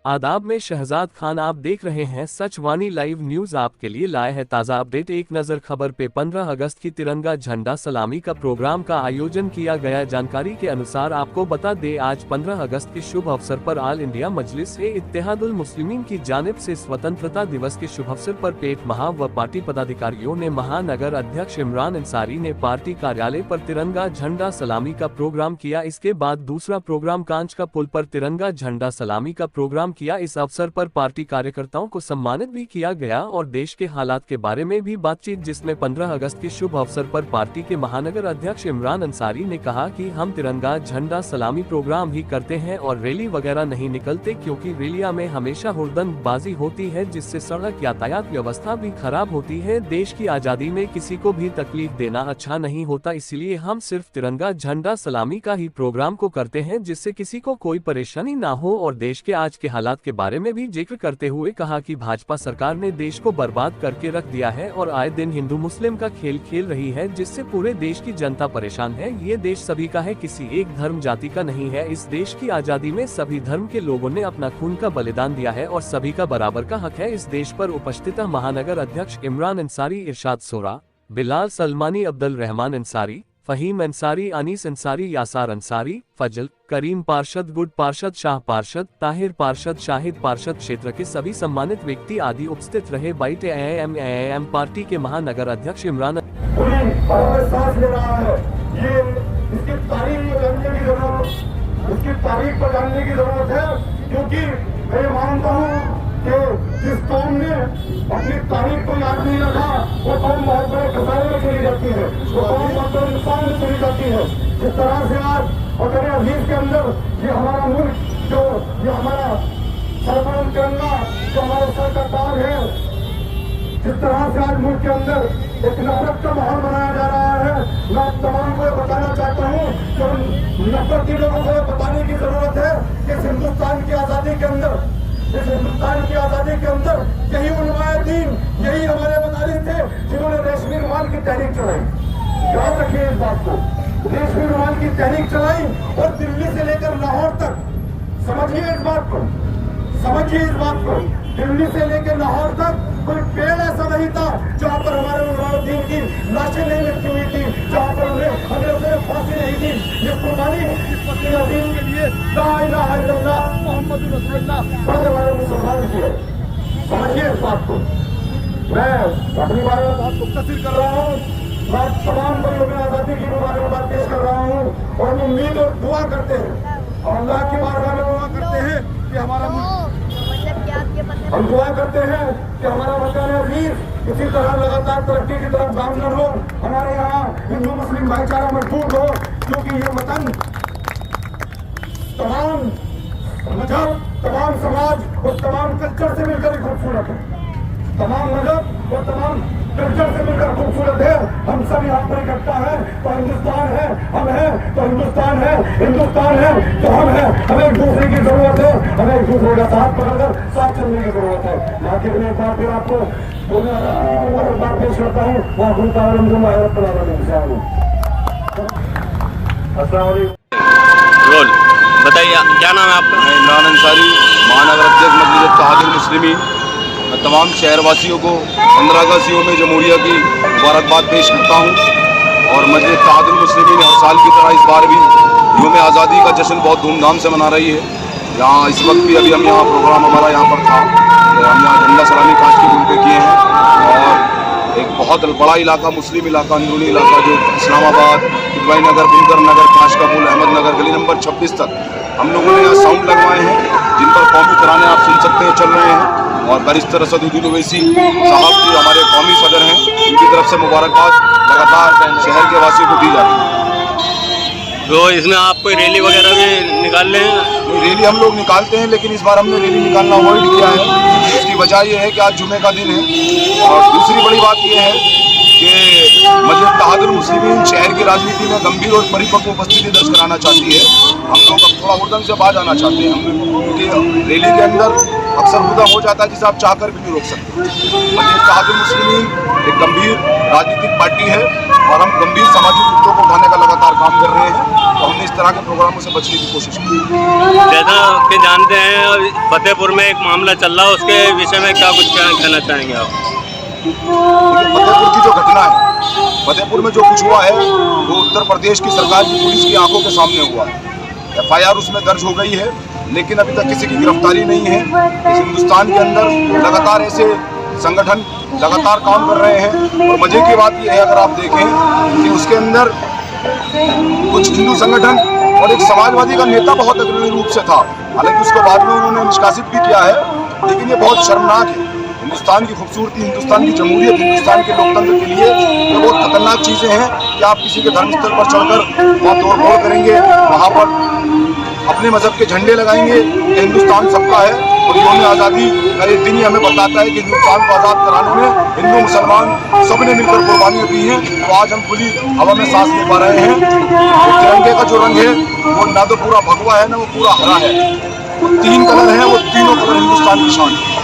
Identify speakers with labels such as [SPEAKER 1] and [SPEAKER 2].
[SPEAKER 1] आदाब में शहजाद खान। आप देख रहे हैं सच वाणी लाइव न्यूज। आपके लिए लाए है ताज़ा अपडेट। एक नज़र खबर पे 15 अगस्त की तिरंगा झंडा सलामी का प्रोग्राम का आयोजन किया गया। जानकारी के अनुसार आपको बता दे, आज 15 अगस्त के शुभ अवसर पर ऑल इंडिया मजलिस-ए-इत्तेहादुल मुस्लिमीन की जानिब से स्वतंत्रता दिवस के शुभ अवसर पर पेट महा व पार्टी पदाधिकारियों ने महानगर अध्यक्ष इमरान अंसारी ने पार्टी कार्यालय पर तिरंगा झंडा सलामी का प्रोग्राम किया। इसके बाद दूसरा प्रोग्राम कांच का पुल पर तिरंगा झंडा सलामी का प्रोग्राम किया। इस अवसर पर पार्टी कार्यकर्ताओं को सम्मानित भी किया गया और देश के हालात के बारे में भी बातचीत, जिसमें 15 अगस्त के शुभ अवसर पर पार्टी के महानगर अध्यक्ष इमरान अंसारी ने कहा कि हम तिरंगा झंडा सलामी प्रोग्राम ही करते हैं और रैली वगैरह नहीं निकलते, क्योंकि रैलिया में हमेशा हुड़दंगबाजी होती है, जिससे सड़क यातायात व्यवस्था भी खराब होती है। देश की आजादी में किसी को भी तकलीफ देना अच्छा नहीं होता, इसलिए हम सिर्फ तिरंगा झंडा सलामी का ही प्रोग्राम को करते हैं, जिससे किसी को कोई परेशानी ना हो। और देश के आज के हालात के बारे में भी जिक्र करते हुए कहा कि भाजपा सरकार ने देश को बर्बाद करके रख दिया है और आए दिन हिंदू मुस्लिम का खेल खेल रही है, जिससे पूरे देश की जनता परेशान है। ये देश सभी का है, किसी एक धर्म जाति का नहीं है। इस देश की आजादी में सभी धर्म के लोगों ने अपना खून का बलिदान दिया है और सभी का बराबर का हक है इस देश पर। उपस्थित महानगर अध्यक्ष इमरान अंसारी, इरशाद सोरा, बिलाल सलमानी, अब्दुल रहमान अंसारी, फहीम अंसारी, अनीस अंसारी, यासार अंसारी, फजल, करीम पार्षद, गुड पार्षद, शाह पार्षद, ताहिर पार्षद, शाहिद पार्षद, क्षेत्र के सभी सम्मानित व्यक्ति आदि उपस्थित रहे। बाइट एम पार्टी के महानगर अध्यक्ष इमरान
[SPEAKER 2] सांस ले रहा है, ये इसकी तारीख को जानने की जरूरत, इसकी तारीख को जानने की जरूरत है, क्योंकि मैं मानता हूँ कि जिस कौम ने अपनी तारीख को याद नहीं रखा, वो कौम बहुत बड़े खसारे में चली जाती है, वो कौम बहुत बड़े नुकसान में चली जाती है। जिस तरह से आज और मेरे अजीज के अंदर ये हमारा मुल्क, जो ये हमारा सरबरम तिरंगा, जो हमारे सर का ताज है, जिस तरह से आज मुल्क के अंदर एक नफरत का माहौल बनाया जा रहा है, मैं तमाम को बताना चाहता हूँ कि नफरती लोगों को बताने की जरूरत है कि इस हिंदुस्तान की आजादी के अंदर, इस हिंदुस्तान की आजादी के अंदर यही उलमाए दीन, यही हमारे मदारिस थे जिन्होंने रेशमी रुमाल की तहरीक चलाई। याद रखिए इस बात को, रेशमी रुमाल की तहरीक चलाई और दिल्ली से लेकर लाहौर तक, समझिए इस बात को, समझिए इस बात को, दिल्ली से लेकर लाहौर तक कोई पेड़ ऐसा नहीं था जहाँ पर हमारे उलमाए-ए-दीन की लाशें नहीं लटकी हुई थी, जहाँ पर उन्हें फांसी नहीं थी। ये कुर्बानी दीन के लिए ला इलाहा इल्लल्लाह मुहम्मदुर रसूलुल्लाह पढ़ने वाले मुसलमान की है। समझिए इस बात को। मैं अपनी बात मुख्तसर कर रहा हूँ, मैं तमाम भाइयों में आजादी की मुबारकबाद पेश कर रहा हूँ और हम उम्मीद और दुआ करते हैं और अल्लाह की बारगाह में दुआ करते हैं कि हमारा हम दुआ करते हैं कि हमारा वतन अजीज इसी तरह लगातार तरक्की की तरफ गामजन हो, हमारे यहाँ हिंदू मुस्लिम भाईचारा मजबूत हो, क्योंकि ये वतन तमाम मजहब, तमाम समाज और तमाम कल्चर से मिलकर खूबसूरत है। तमाम मजहब और तमाम कल्चर से मिलकर खूबसूरत है। हम सब यहाँ पर इकट्ठा है तो हिंदुस्तान है, हम हैं तो हिंदुस्तान है, हिंदुस्तान है तो हम हैं। हमें एक दूसरे की जरूरत है, हमें एक दूसरे का साथ पकड़कर साथ चलने की जरूरत है। बाकी मैं एक बार फिर आपको बात पेश करता हूँ।
[SPEAKER 3] रोल बताइए, क्या नाम है आपका?
[SPEAKER 4] मैं इमरान अंसारी, महानगर अध्यक्ष मजलिस-ए-इत्तेहादुल मुस्लिमीन। मैं तमाम शहरवासियों को 15 अगस्त यौम जमहूरिया की मुबारकबाद पेश करता हूँ और मजलिस-ए-इत्तेहादुल मुस्लिमीन हर साल की तरह इस बार भी यौम आज़ादी का जश्न बहुत धूमधाम से मना रही है। यहाँ इस वक्त भी अभी हम यहाँ प्रोग्राम हमारा यहाँ पर था, हम यहाँ झंडा सलामी कांच के पुल पे किए हैं और एक बहुत बड़ा इलाका, मुस्लिम इलाका, अंदरूनी इलाका जो इस्लामाबाद, इदवाई नगर, बुंकर नगर, कांच का पुल, अहमदनगर, गली नंबर 26 तक हम लोगों ने यहाँ साउंड लगवाए हैं, जिन पर कौमी तराने आप सुन सकते हैं चल रहे हैं। और बैरिस्टर असदुद्दीन ओवैसी साहब जो हमारे कौमी सदर हैं, उनकी तरफ से मुबारकबाद लगातार शहर के वासियों को दी जा रही है।
[SPEAKER 3] तो इसमें आप कोई रैली वगैरह भी निकाल रहे हैं?
[SPEAKER 4] रैली हम लोग निकालते हैं, लेकिन इस बार हमने रैली निकालना अवॉइड किया है। उसकी वजह यह है कि आज जुमे का दिन है और दूसरी बड़ी बात यह है कि मजलिस-ए-इत्तेहादुल मुस्लिमीन शहर की राजनीति में गंभीर और परिपक्व उपस्थिति दर्ज कराना चाहती है। हम लोग अब थोड़ा हुड़दंग से बाज आना चाहते हैं, क्योंकि रैली के अंदर अक्सर हुड़दंग हो जाता है जिसे आप चाहकर भी नहीं रोक सकते। मजलिस-ए-इत्तेहादुल मुस्लिमीन एक गंभीर राजनीतिक पार्टी है और हम गंभीर सामाजिक मुद्दों को उठाने का लगातार काम कर रहे हैं। तो हमने इस तरह के प्रोग्रामों से बचने की कोशिश की।
[SPEAKER 3] जैसा कि जानते हैं फतेहपुर में एक मामला चल रहा है, उसके विषय में क्या कुछ कहना चाहेंगे आप?
[SPEAKER 4] फतेहपुर की जो घटना है, फतेहपुर में जो कुछ हुआ है वो उत्तर प्रदेश की सरकार की पुलिस की आंखों के सामने हुआ है। FIR उसमें दर्ज हो गई है, लेकिन अभी तक किसी की गिरफ्तारी नहीं है। इस हिंदुस्तान के अंदर लगातार ऐसे संगठन लगातार काम कर रहे हैं और मजे की बात यह है, अगर आप देखें कि उसके अंदर कुछ हिंदू संगठन और एक समाजवादी का नेता बहुत अग्रणी रूप से था। हालांकि उसको बाद में उन्होंने निष्कासित भी किया है, लेकिन ये बहुत शर्मनाक है। हिंदुस्तान की खूबसूरती, हिंदुस्तान की जमहूरियत, हिंदुस्तान के लोकतंत्र के लिए ये बहुत खतरनाक चीज़ें हैं कि आप किसी के धर्मस्थल पर चढ़कर वहाँ तोड़-फोड़ करेंगे, वहाँ पर अपने मजहब के झंडे लगाएंगे। हिंदुस्तान सबका है और यौम आज़ादी का ये दिन ही हमें बताता है कि हिंदुस्तान को आज़ाद कराने में हिंदू मुसलमान सबने मिलकर कुर्बानियाँ दी हैं। तो आज हम खुली हवा में सांस ले पा रहे हैं। तो तिरंगे का जो रंग है वो ना तो पूरा भगवा है, ना वो पूरा हरा है। वो 3 कलर हैं, वो तीनों कलर हिंदुस्तान की शान है।